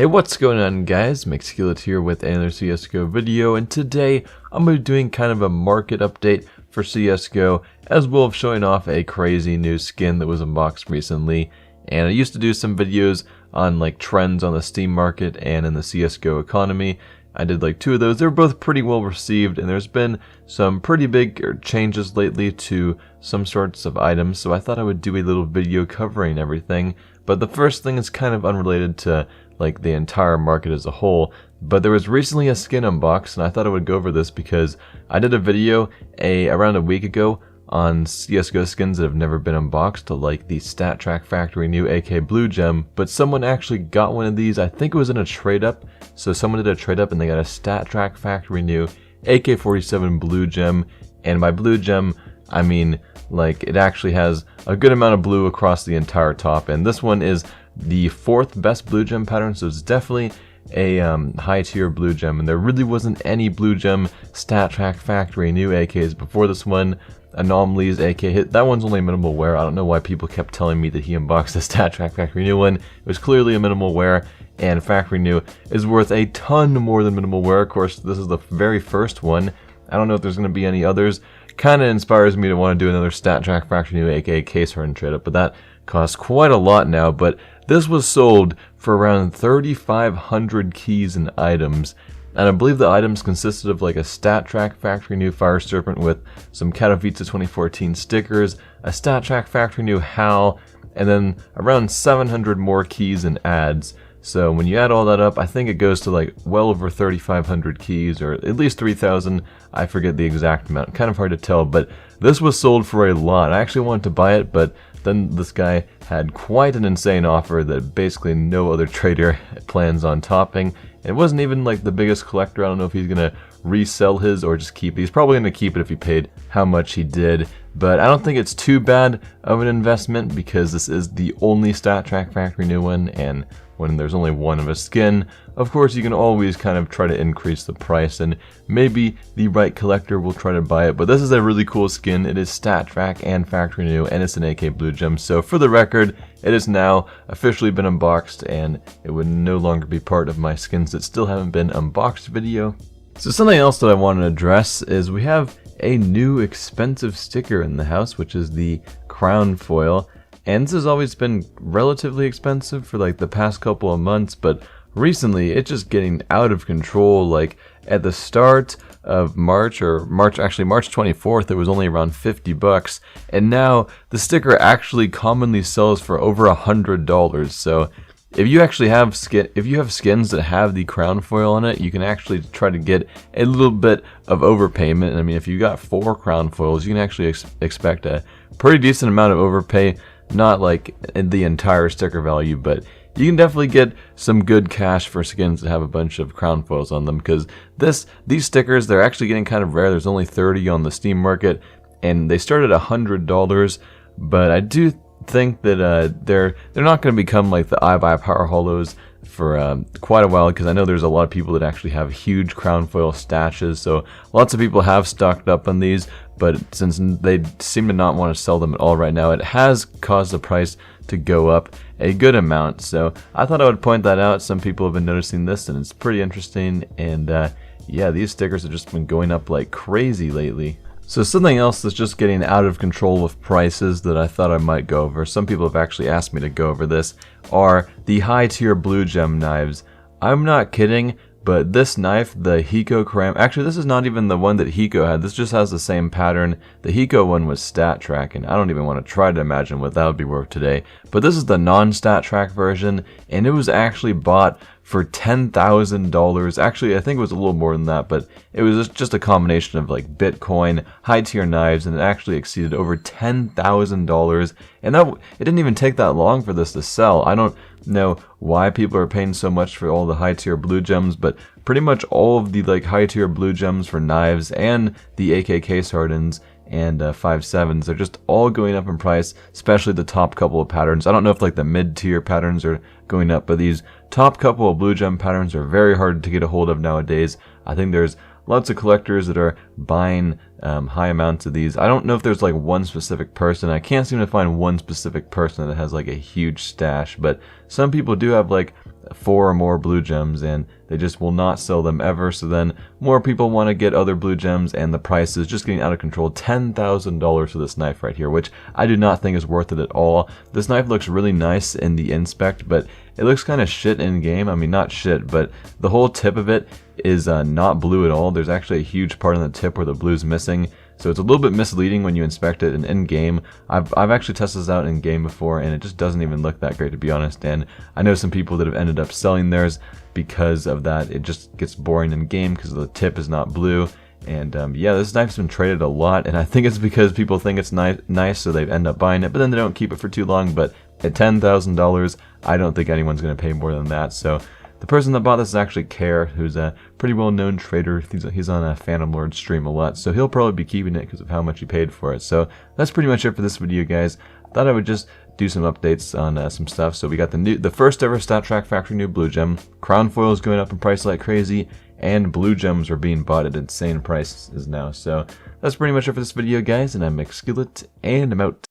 Hey, what's going on, guys? Mcskillet here with another CSGO video, and today I'm going to be doing kind of a market update for CSGO, as well as showing off a crazy new skin that was unboxed recently. And I used to do some videos on like trends on the Steam market and in the CSGO economy. I did like 2 of those. They were both pretty well received, and there's been some pretty big changes lately to some sorts of items, so I thought I would do a little video covering everything. But the first thing is kind of unrelated to like the entire market as a whole, but there was recently a skin unboxed, and I thought I would go over this because I did a video around a week ago on CSGO skins that have never been unboxed, like the StatTrak Factory New AK Blue Gem, but someone actually got one of these. I think it was in a trade up, so someone did a trade up and they got a StatTrak Factory New AK-47 Blue Gem, and by Blue Gem I mean like it actually has a good amount of blue across the entire top, and this one is the 4th best blue gem pattern, so it's definitely a high tier blue gem, and there really wasn't any blue gem StatTrak Factory New AKs before this one. Anomalies AK hit, that one's only minimal wear. I don't know why people kept telling me that he unboxed the StatTrak Factory New one. It was clearly a minimal wear, and Factory New is worth a ton more than minimal wear. Of course, this is the very first one. I don't know if there's going to be any others. Kind of inspires me to want to do another StatTrak Factory New AK case hardened trade up, but that costs quite a lot now. But this was sold for around 3,500 keys and items, and I believe the items consisted of like a StatTrak Factory New Fire Serpent with some Katowice 2014 stickers, a StatTrak Factory New HAL, and then around 700 more keys and ads. So when you add all that up, I think it goes to like well over 3,500 keys, or at least 3,000. I forget the exact amount, kind of hard to tell, but this was sold for a lot. I actually wanted to buy it, but then this guy had quite an insane offer that basically no other trader plans on topping. It wasn't even like the biggest collector. I don't know if he's gonna resell his or just keep it. He's probably gonna keep it if he paid how much he did, but I don't think it's too bad of an investment because this is the only StatTrak Factory New one, and when there's only one of a skin, of course you can always kind of try to increase the price, and maybe the right collector will try to buy it. But this is a really cool skin. It is StatTrak and Factory New, and it's an AK Blue Gem. So for the record, it has now officially been unboxed, and it would no longer be part of my skins that still haven't been unboxed video. So something else that I want to address is we have a new expensive sticker in the house, which is the crown foil. And this has always been relatively expensive for like the past couple of months, but recently it's just getting out of control. Like at the start of March, actually March 24th, it was only around 50 bucks, and now the sticker actually commonly sells for over $100. So if you actually have skins that have the crown foil on it, you can actually try to get a little bit of overpayment. I mean, if you got 4 crown foils, you can actually expect a pretty decent amount of overpay. Not like the entire sticker value, but you can definitely get some good cash for skins that have a bunch of crown foils on them, because these stickers, they're actually getting kind of rare. There's only 30 on the Steam market, and they start at $100, but I do think that they're not going to become like the iBuy Power Hollows for quite a while, because I know there's a lot of people that actually have huge crown foil stashes, so lots of people have stocked up on these, but since they seem to not want to sell them at all right now, it has caused the price to go up a good amount. So I thought I would point that out. Some people have been noticing this, and it's pretty interesting, and yeah, these stickers have just been going up like crazy lately. So something else that's just getting out of control with prices that I thought I might go over, some people have actually asked me to go over this, are the high tier blue gem knives. I'm not kidding, but this knife, the Hiko Knife, actually this is not even the one that Hiko had, this just has the same pattern. The Hiko one was StatTrak, and I don't even want to try to imagine what that would be worth today. But this is the non-StatTrak version, and it was actually bought for $10,000. Actually, I think it was a little more than that, but it was just a combination of like Bitcoin, high tier knives, and it actually exceeded over $10,000. And it didn't even take that long for this to sell. I don't know why people are paying so much for all the high tier blue gems, but pretty much all of the like high tier blue gems for knives and the AK case hardens and 5.7s, they're just all going up in price, especially the top couple of patterns. I don't know if like the mid-tier patterns are going up, but these top couple of blue gem patterns are very hard to get a hold of nowadays. I think there's lots of collectors that are buying high amounts of these. I don't know if there's like one specific person. I can't seem to find one specific person that has like a huge stash, but some people do have like 4 or more blue gems, and they just will not sell them ever. So then more people want to get other blue gems, and the price is just getting out of control. $10,000 for this knife right here, which I do not think is worth it at all. This knife looks really nice in the inspect, but it looks kind of shit in game. I mean, not shit, but the whole tip of it is not blue at all. There's actually a huge part on the tip where the blue's missing. So it's a little bit misleading when you inspect it in game. I've actually tested this out in game before, and it just doesn't even look that great, to be honest. And I know some people that have ended up selling theirs because of that. It just gets boring in game because the tip is not blue. And yeah, this knife's been traded a lot, and I think it's because people think it's nice, so they end up buying it, but then they don't keep it for too long. But at $10,000, I don't think anyone's going to pay more than that. So the person that bought this is actually Care, who's a pretty well-known trader. He's on a Phantom Lord stream a lot, so he'll probably be keeping it because of how much he paid for it. So that's pretty much it for this video, guys. Thought I would just do some updates on some stuff. So we got the first ever StatTrak Factory new blue gem. Crown foil is going up in price like crazy, and blue gems are being bought at insane prices now. So that's pretty much it for this video, guys, and I'm Mcskillet, and I'm out.